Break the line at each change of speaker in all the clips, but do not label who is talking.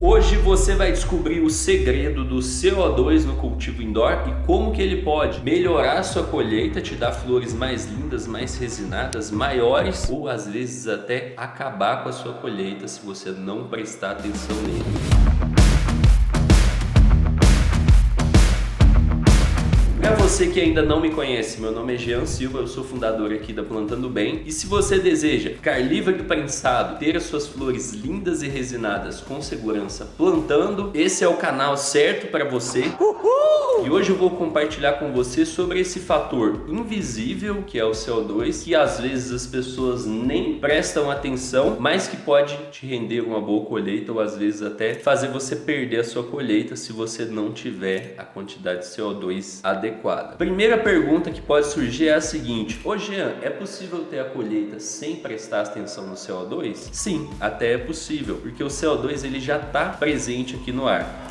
Hoje você vai descobrir o segredo do CO2 no cultivo indoor e como que ele pode melhorar a sua colheita, te dar flores mais lindas, mais resinadas, maiores ou às vezes até acabar com a sua colheita se você não prestar atenção nele. Para você que ainda não me conhece, meu nome é Jean Silva, eu sou fundador aqui da Plantando Bem. E se você deseja ficar livre do prensado, ter as suas flores lindas e resinadas com segurança plantando, esse é o canal certo para você. Uhul! E hoje eu vou compartilhar com você sobre esse fator invisível que é o CO2, que às vezes as pessoas nem prestam atenção, mas que pode te render uma boa colheita ou às vezes até fazer você perder a sua colheita se você não tiver a quantidade de CO2 adequada. Primeira pergunta que pode surgir é a seguinte: ô Jean, é possível ter a colheita sem prestar atenção no CO2? Sim, até é possível, porque o CO2 ele já está presente aqui no ar.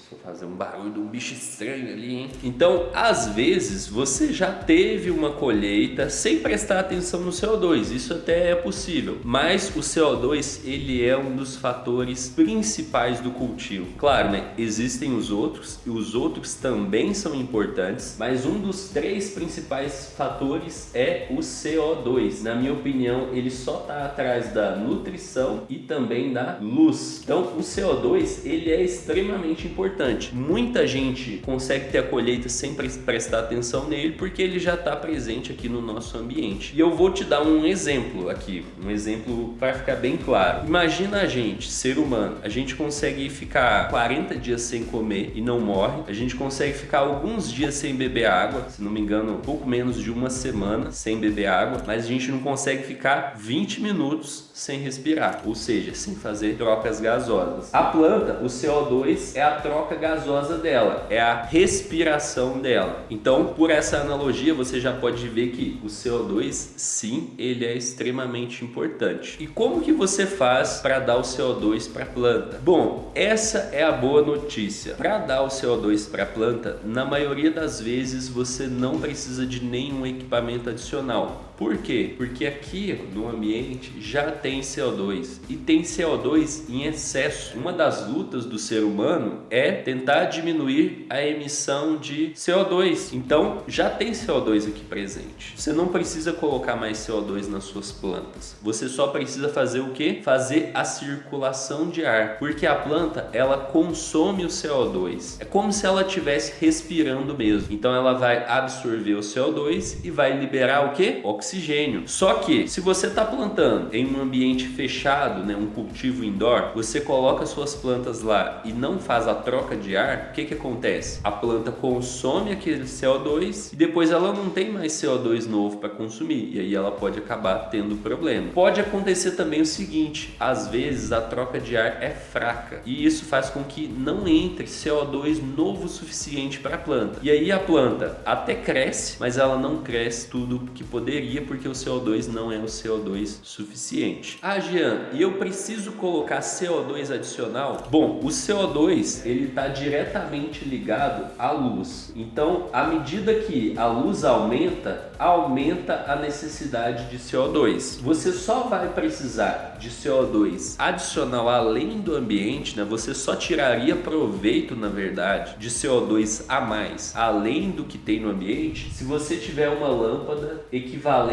Vou fazer um barulho de um bicho estranho ali, hein? Então, às vezes, você já teve uma colheita sem prestar atenção no CO2. Isso até é possível. Mas o CO2, ele é um dos fatores principais do cultivo. Claro, né? Existem os outros, e os outros também são importantes. Mas um dos três principais fatores é o CO2. Na minha opinião, ele só está atrás da nutrição e também da luz. Então, o CO2, ele é extremamente importante. Muita gente consegue ter a colheita sem prestar atenção nele porque ele já está presente aqui no nosso ambiente. E eu vou te dar um exemplo aqui, um exemplo para ficar bem claro. Imagina a gente, ser humano, a gente consegue ficar 40 dias sem comer e não morre. A gente consegue ficar alguns dias sem beber água, se não me engano, pouco menos de uma semana sem beber água, mas a gente não consegue ficar 20 minutos sem respirar, ou seja, sem fazer trocas gasosas. A planta, o CO2 é a troca gasosa dela, é a respiração dela. Então, por essa analogia, você já pode ver que o CO2, sim, ele é extremamente importante. E como que você faz para dar o CO2 para a planta? Bom, essa é a boa notícia. Para dar o CO2 para a planta, na maioria das vezes você não precisa de nenhum equipamento adicional. Por quê? Porque aqui no ambiente já tem CO2 e tem CO2 em excesso. Uma das lutas do ser humano é tentar diminuir a emissão de CO2. Então já tem CO2 aqui presente. Você não precisa colocar mais CO2 nas suas plantas. Você só precisa fazer o quê? Fazer a circulação de ar. Porque a planta, ela consome o CO2. É como se ela estivesse respirando mesmo. Então ela vai absorver o CO2 e vai liberar o quê? Oxigênio. Só que se você está plantando em um ambiente fechado, né, um cultivo indoor, você coloca suas plantas lá e não faz a troca de ar, o que acontece? A planta consome aquele CO2 e depois ela não tem mais CO2 novo para consumir e aí ela pode acabar tendo problema. Pode acontecer também o seguinte: às vezes a troca de ar é fraca e isso faz com que não entre CO2 novo o suficiente para a planta. E aí a planta até cresce, mas ela não cresce tudo que poderia porque o CO2 não é o CO2 suficiente. Ah, Jean, e eu preciso colocar CO2 adicional? Bom, o CO2 ele está diretamente ligado à luz. Então, à medida que a luz aumenta a necessidade de CO2. Você só vai precisar de CO2 adicional além do ambiente, né? Você só tiraria proveito, na verdade, de CO2 a mais, além do que tem no ambiente, se você tiver uma lâmpada equivalente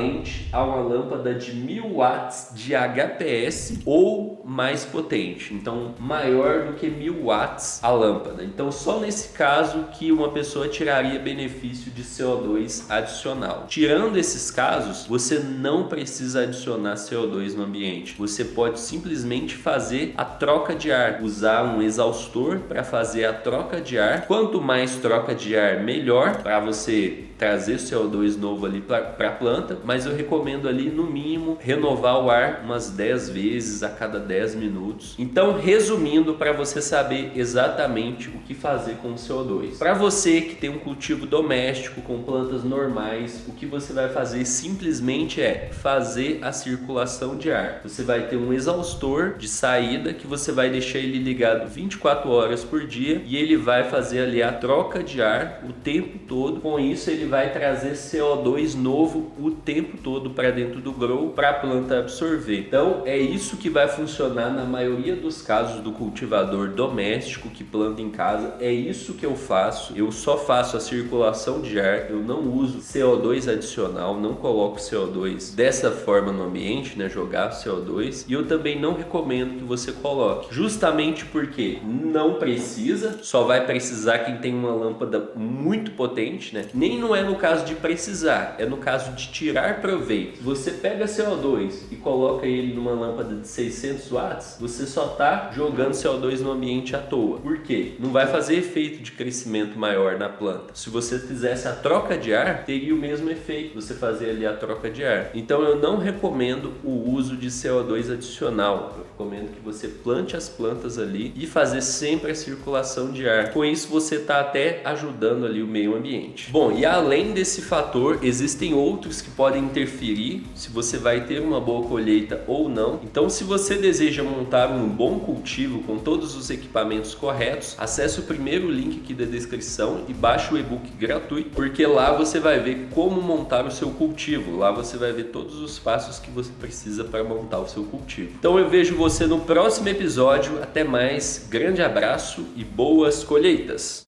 a uma lâmpada de 1000 watts de HPS ou mais potente. Então, maior do que 1000 watts a lâmpada. Então, só nesse caso que uma pessoa tiraria benefício de CO2 adicional. Tirando esses casos, você não precisa adicionar CO2 no ambiente. Você pode simplesmente fazer a troca de ar, usar um exaustor para fazer a troca de ar. Quanto mais troca de ar, melhor para você trazer CO2 novo ali para a planta, mas eu recomendo ali no mínimo renovar o ar umas 10 vezes a cada 10 minutos. Então, resumindo, para você saber exatamente o que fazer com o CO2. Para você que tem um cultivo doméstico com plantas normais, o que você vai fazer simplesmente é fazer a circulação de ar. Você vai ter um exaustor de saída que você vai deixar ele ligado 24 horas por dia e ele vai fazer ali a troca de ar o tempo todo. Com isso, ele vai trazer CO2 novo o tempo todo para dentro do grow para a planta absorver. Então é isso que vai funcionar na maioria dos casos do cultivador doméstico que planta em casa. É isso que eu faço. Eu só faço a circulação de ar, eu não uso CO2 adicional, não coloco CO2 dessa forma no ambiente, né, jogar CO2, e eu também não recomendo que você coloque, justamente porque não precisa, só vai precisar quem tem uma lâmpada muito potente, né? Nem não é no caso de precisar, é no caso de tirar proveito. Você pega CO2 e coloca ele numa lâmpada de 600 watts, você só está jogando CO2 no ambiente à toa. Por quê? Não vai fazer efeito de crescimento maior na planta. Se você fizesse a troca de ar, teria o mesmo efeito, você fazer ali a troca de ar. Então eu não recomendo o uso de CO2 adicional. Eu recomendo que você plante as plantas ali e fazer sempre a circulação de ar. Com isso você está até ajudando ali o meio ambiente. Bom, e além desse fator, existem outros que podem interferir se você vai ter uma boa colheita ou não. Então, se você deseja montar um bom cultivo com todos os equipamentos corretos, acesse o primeiro link aqui da descrição e baixe o e-book gratuito, porque lá você vai ver como montar o seu cultivo. Lá você vai ver todos os passos que você precisa para montar o seu cultivo. Então eu vejo você no próximo episódio. Até mais, grande abraço e boas colheitas!